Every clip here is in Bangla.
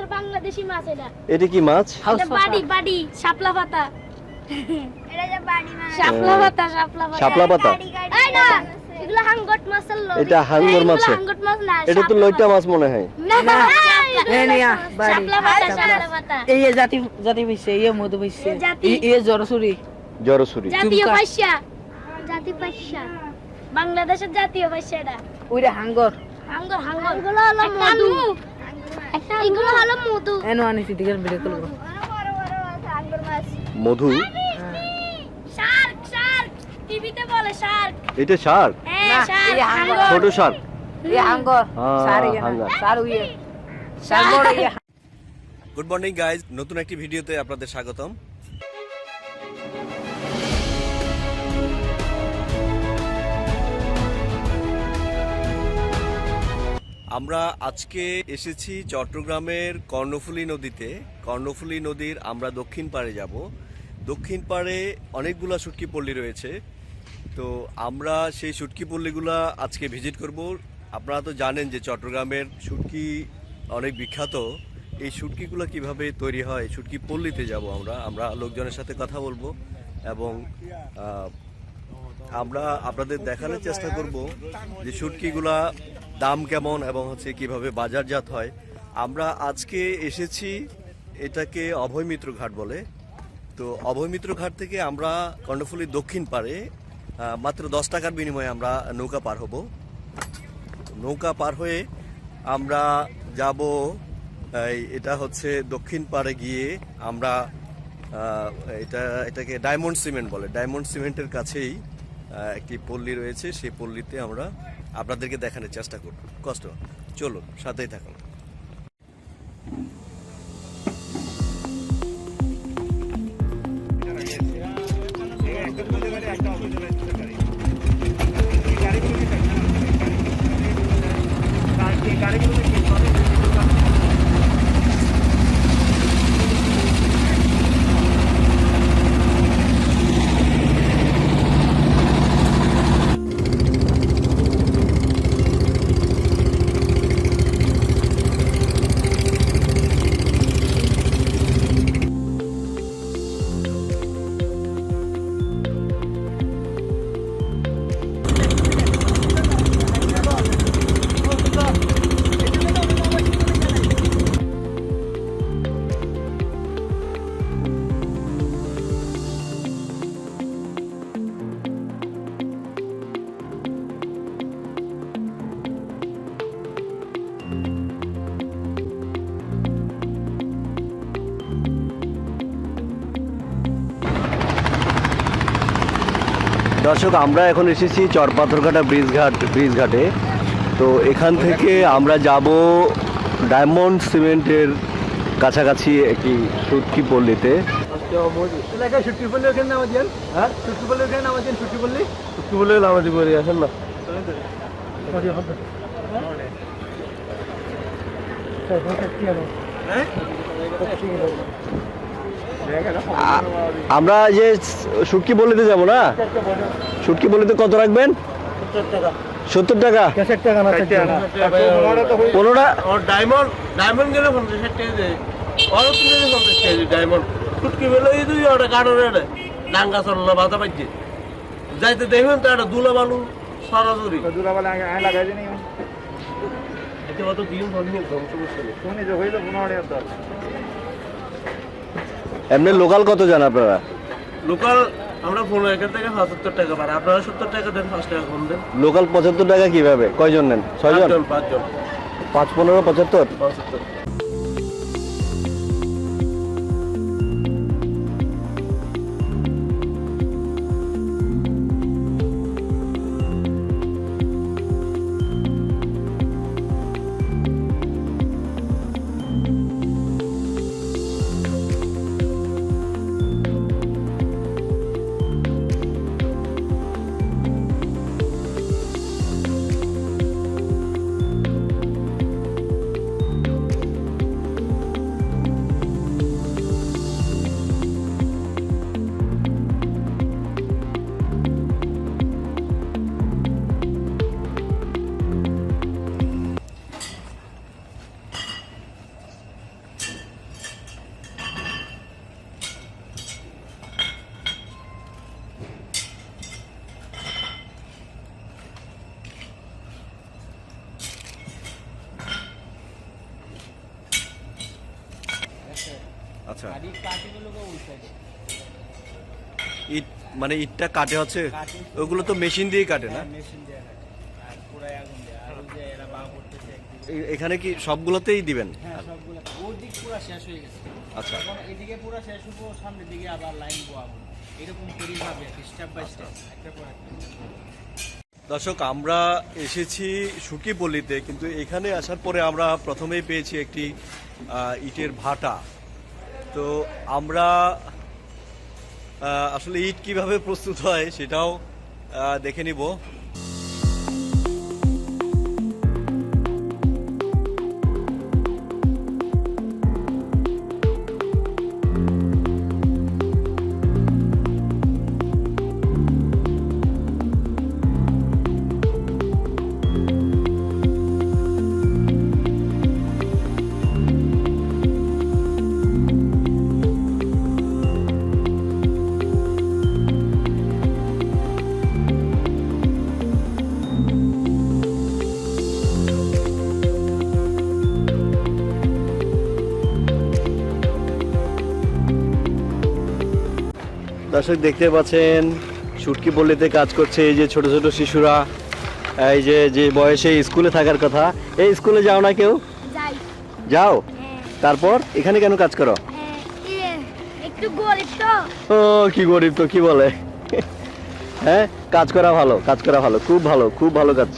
মাছের বাংলাদেশি মাছ এটা। এটা কি মাছ? এটা বাড়ি শাপলা পাতা। এটা যে বাড়ি মাছ। শাপলা পাতা। শাপলা পাতা। এই না, এগুলো হাঙ্গট মাছের লরি। এটা হাঙ্গর মাছ। হাঙ্গট মাছ না। এটা তো লইটা মাছ মনে হয়। না নেনিয়া বাড়ি শাপলা পাতা। এই জাতি বইছে এই মধু বইছে এই জরসুরি জাতীয় ভাষা। বাংলাদেশের জাতীয় ভাষা এটা। ওইটা হাঙ্গর এগুলো হলো মধু। এগুলো হলো মধু। এনো আনিছি দিকের ভিডিও করব মধু। শার্ক টিভিতে বলে শার্ক। এটা শার্ক? হ্যাঁ শার্ক। ছোট শার্ক। এই হাঙ্গর সার উইয়ে সার বড় ইয়ে। গুড মর্নিং গাইজ, নতুন একটি ভিডিওতে আপনাদের স্বাগতম। আমরা আজকে এসেছি চট্টগ্রামের কর্ণফুলী নদীতে। কর্ণফুলী নদীর আমরা দক্ষিণ পাড়ে যাব। দক্ষিণ পাড়ে অনেকগুলা শুটকি পল্লী রয়েছে, তো আমরা সেই শুটকি পল্লীগুলা আজকে ভিজিট করব। আপনারা তো জানেন যে চট্টগ্রামের শুটকি অনেক বিখ্যাত। এই শুটকিগুলো কিভাবে তৈরি হয়, শুটকি পল্লীতে যাব আমরা লোকজনের সাথে কথা বলবো এবং আমরা আপনাদের দেখানোর চেষ্টা করব যে শুটকিগুলা দাম কেমন এবং কিভাবে বাজারজাত হয়। আমরা আজকে এসেছি, এটাকে অভয়মিত্র ঘাট বলে। তো অভয়মিত্র ঘাট থেকে আমরা কর্ণফুলীর দক্ষিণ পাড়ে মাত্র 10 টাকার বিনিময়ে আমরা নৌকা পার হব। নৌকা পার হয়ে আমরা যাব, এটা দক্ষিণ পাড়ে গিয়ে আমরা এটাকে ডায়মন্ড সিমেন্ট বলে। ডায়মন্ড সিমেন্টের কাছেই একটি পল্লী রয়েছে, সেই পল্লীতে আমরা আপনাদেরকে দেখানোর চেষ্টা করব। চলুন, সাথেই থাকুন। দর্শক, আমরা এখন এসেছি চরপাথরঘাটা ব্রিজ ঘাটে। তো এখান থেকে আমরা যাব ডায়মন্ড সিমেন্টের কাছাকাছি একটি শুটকি পল্লীতে। আমরা যে শুটকি পল্লীতে যাব না, শুটকি পল্লীতে কত রাখবেন? 70 টাকা। 15টা ডায়মন্ড গেলে 50 টাকা দেয়। অনেক কিছু 50 টাকা ডায়মন্ড শুটকি বেলে এই দুই ওটা কারণ রে ডাঙ্গা চললো বাধা পাইছে যাইতে দেখবেন তো একটা দুলা বালু সরাসরি দুলা বালু আয় লাগাই দেনি এটা কত দিন ধরে ধ্বংস করছিল কোনে যে হইলো 15 টাকা। এমনি লোকাল কত জান আপনারা? লোকাল আমরা 15 থেকে 75 টাকা পার। আপনারা 70 টাকা দেন, 5 টাকা কম দেন। লোকাল 75 টাকা কিভাবে? কয়জন নেন? 6 জন? 5 জন। 5 15 75। আচ্ছা, আর ইট কাটিগুলো ওই সাইডে ইট মানে ইটটা কাটে হচ্ছে, ওগুলো তো মেশিন দিয়ে কাটে না? মেশিন দিয়ে কাটে আর পুরাই আগুন দিয়ে। আর ওই যে এরা বাঁ করতেছে একদিকে। এখানে কি সবগুলোতেই দিবেন? হ্যাঁ সবগুলো ওর দিক পুরো শেষ হয়ে গেছে। আচ্ছা, এখন এদিকে পুরো শেষ হবো, সামনের দিকে আবার লাইন বোয়াবো, এরকম করেই ভাবে স্টেপ বাই স্টেপ একটা পর একটা। দর্শক আমরা এসেছি শুটকি পল্লীতে, কিন্তু এখানে আসার পরে আমরা প্রথমেই পেয়েছি একটি ইটের ভাটা। তো আমরা আসলে ইট কিভাবে প্রস্তুত হয় সেটাও দেখে নিব। দর্শক দেখতে পাচ্ছেন শুটকি পল্লীতে কাজ করছে এই যে ছোট ছোট শিশুরা, এই যে যে বয়সে স্কুলে থাকার কথা। এই স্কুলে যাও না কেউ? যাই। যাও? হ্যাঁ। তারপর এখানে কেন কাজ করো? একটু গরিব তো। ও কি গরিব তো, কি বলে? হ্যাঁ, কাজ করা ভালো, কাজ করা ভালো, খুব ভালো, খুব ভালো কাজ।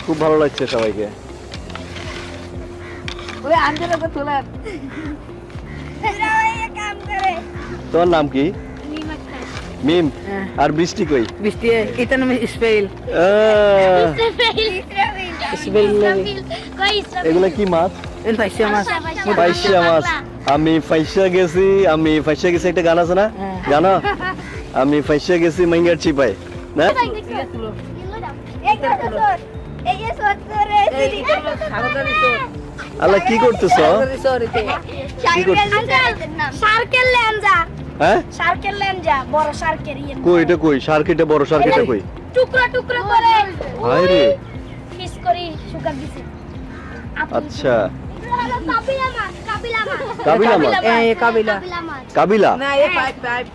খুব ভালো লাগছে সবাইকে। ওই আন্দোলন করে তোলা। এরা এই কাম করে। তোমার নাম কি? নিমাক্তার। মিম। আর বৃষ্টি কই? বৃষ্টি এটা নাম ইসমাইল। এগুলা কি মাছ? এন পাইছে মাছ। ফাইসা মাছ। আমি ফাইসা গেছি, আমি ফাইসা গেছি, একটা গান আছে না? জানো? আমি ফাইসা গেছি মাইঙ্গার চিপায় না? আল্লাহ কি করতেছো? সার্কেল লেঞ্জা। হ্যাঁ, সার্কেল লেঞ্জা, বড় সার্কেল। কই এটা, কই শার্ক? এটা বড় শার্ক, এটা কই? টুকরো টুকরো করে হায় রে, পিস করে সুগার দিছে। আচ্ছা, কাবিলা মাছ, কাবিলা মাছ। কাবিলা মাছ? এই কাবিলা। মাছ। কাবিলা? না এই পাইপ পাইপ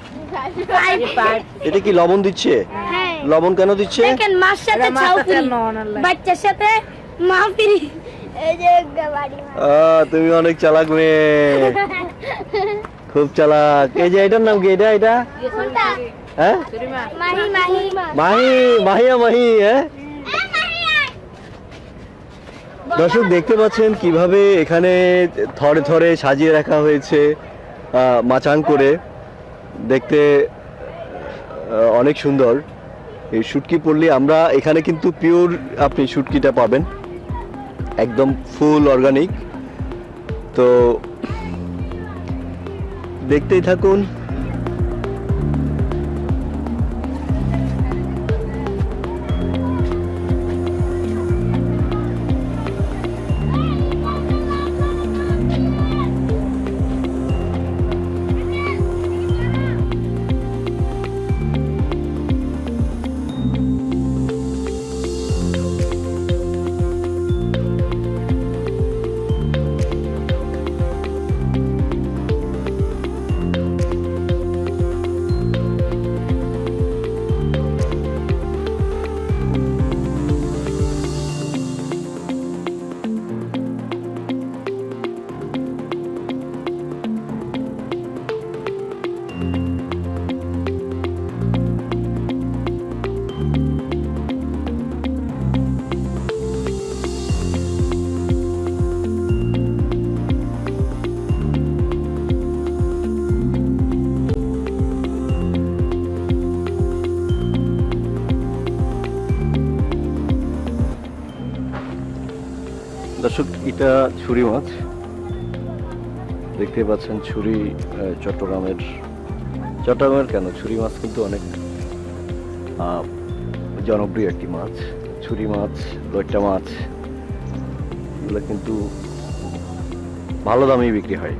পাইপ পাইপ। এটা কি লবণ দিচ্ছে? হ্যাঁ। লবণ কেন দিচ্ছে? দেখেন মাছ সাথে মাছ ছাউ সাথে ফ্রি, নন আল্লাহ। বাচ্চার সাথে মা ফ্রি। এই যে গাবাড়ি মাছ। তুমি অনেক চালাক মেয়ে, খুব চালাক। এই যে এটার নাম কি? এটা এটা কোনটা? হ্যাঁ, মাহি মাহি মাহি, মাহিয়া মাহি। হ্যাঁ, দর্শক দেখতে পাচ্ছেন কিভাবে এখানে থরে থরে সাজিয়ে রাখা হয়েছে মাচাং করে, দেখতে অনেক সুন্দর এই শুটকি পল্লী। আমরা এখানে কিন্তু পিওর আপনি শুটকিটা পাবেন, একদম ফুল অর্গানিক। তো দেখতেই থাকুন। দর্শক এটা ছুরি মাছ, দেখতে পাচ্ছেন ছুরি। চট্টগ্রামের কেন ছুরি মাছ কিন্তু অনেক জনপ্রিয় একটি মাছ। ছুরি মাছ, লইট্টা মাছ, এগুলো কিন্তু ভালো দামেই বিক্রি হয়।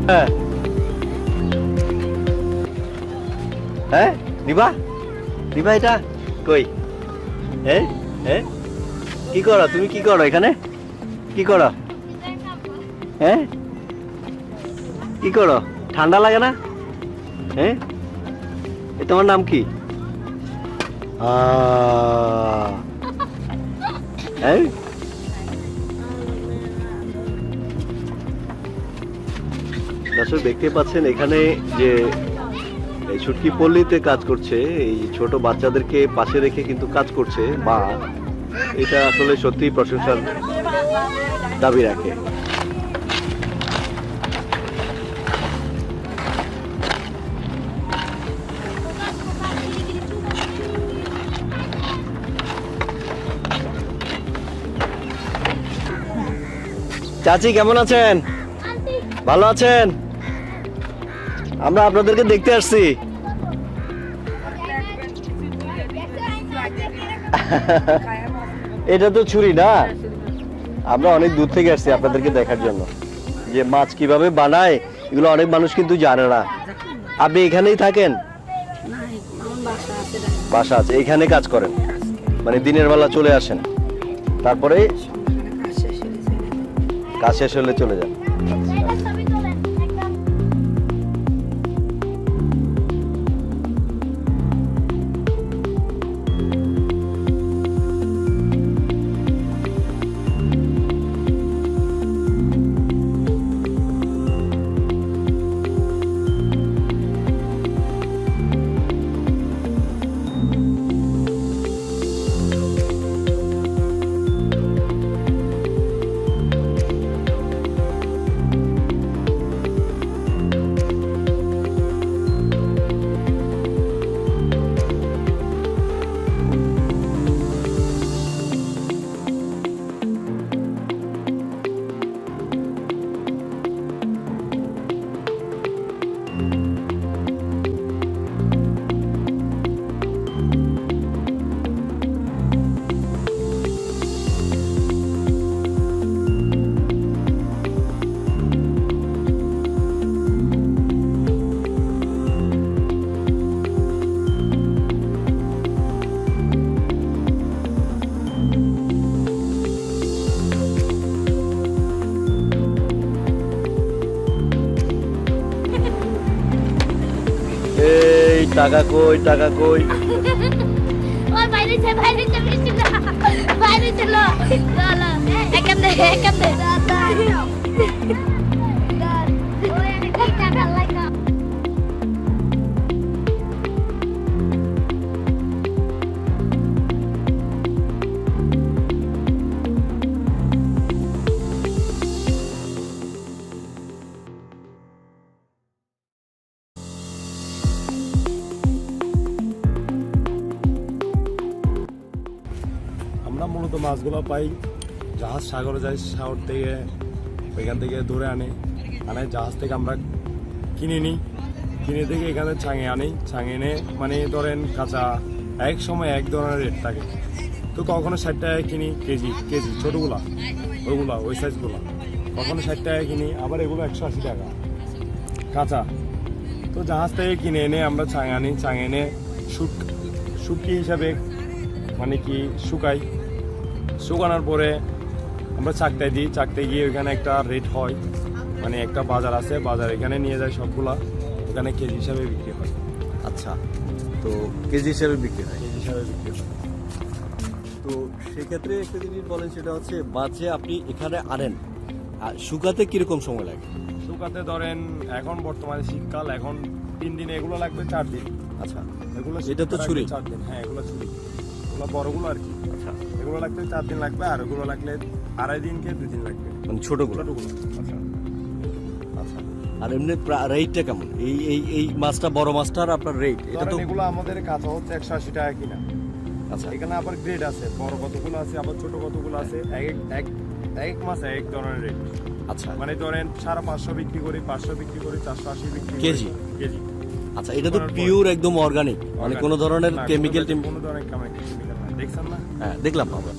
হ্যাঁ হ্যাঁ দিবা দিবা এটা কই হ্যাঁ হ্যাঁ কি করো তুমি কি করো এখানে কি করো হ্যাঁ কি করো ঠান্ডা লাগে না হ্যাঁ তোমার নাম কি হ্যাঁ দর্শক দেখতে পাচ্ছেন এখানে যে এই শুটকি পল্লীতে কাজ করছে এই ছোট বাচ্চাদেরকে পাশে রেখে কিন্তু কাজ করছে বা এটা আসলে সত্যি প্রশংসার দাবি রাখে। চাচি কেমন আছেন ভালো আছেন আমরা আপনাদেরকে দেখতে আসছি এটা তো ছুরি না আমরা অনেক দূর থেকে আসছি আপনাদেরকে দেখার জন্য যে মাছ কিভাবে বানায় এগুলো অনেক মানুষ কিন্তু জানে না আপনি এখানেই থাকেন বাসা আছে এখানে কাজ করেন মানে দিনের বেলা চলে আসেন তারপরে কাজ শেষ হলে চলে যান টাকা কই টাকা কই ওই বাইরে চল বৃষ্টি না বাইরে চলো চলো একদম দাদা ওরে আমি কি টাকা লাগা আমরা মূলত মাছগুলো পাই জাহাজ সাগরে যাই সাগর থেকে ওইখান থেকে ধরে আনে জাহাজ থেকে আমরা কিনে নিই কিনে থেকে এখানে ছাঙে আনি ছাঙে এনে মানে ধরেন কাঁচা এক সময় এক ধরনের রেট থাকে তো কখনো 60 টাকা কিনি কেজি কেজি ছোটোগুলা ওইগুলা ওই সাইজগুলো কখনো 60 টাকা কিনি আবার এগুলো 180 টাকা কাঁচা তো জাহাজ থেকে কিনে এনে আমরা ছাঙে আনি ছাঙে এনে শুটকি হিসাবে মানে কি শুকাই শুকানোর পরে আমরা চাকতায় দিই চাকতায় গিয়ে ওইখানে একটা রেট হয় মানে একটা বাজার আছে বাজার এখানে নিয়ে যায় সবগুলা ওখানে কেজি হিসাবে বিক্রি হয় আচ্ছা তো কেজি হিসাবে বিক্রি হয় কেজি হিসাবে বিক্রি হয় তো সেক্ষেত্রে একটা জিনিস বলেন সেটা হচ্ছে মাছে আপনি এখানে আনেন আর শুকাতে কিরকম সময় লাগে শুকাতে ধরেন এখন বর্তমানে শীতকাল এখন 3 দিন এগুলো লাগবে 4 দিন আচ্ছা এগুলো এটা তো ছুরি 4 দিন হ্যাঁ এগুলো ছুরি এগুলো বড়গুলো আর কি আচ্ছা এগুলো লাগলে 4 দিন লাগবে আর এগুলো লাগলে 2.5 দিনকে 2 দিন লাগবে মানে ছোটগুলো আচ্ছা আচ্ছা আর এমনি রেটটা কেমন এই এই এই মাছটা বড় মাছটার আপনার রেট এটা তো এগুলো আমাদের কাঁচা হচ্ছে 180 টাকা কিনা আচ্ছা এখানে আবার গ্রেড আছে বড় কতগুলো আছে আবার ছোট কতগুলো আছে এক মাছ এক ধরনের রেট আচ্ছা মানে ধরেন 550 বিক্রি করি 500 বিক্রি করি 480 বিক্রি কেজি কেজি আচ্ছা এটা তো পিওর একদম অর্গানিক মানে কোনো ধরনের কেমিক্যাল কোনো ধরনের কেমিক্যাল দেখছেন না হ্যাঁ দেখলাম আমরা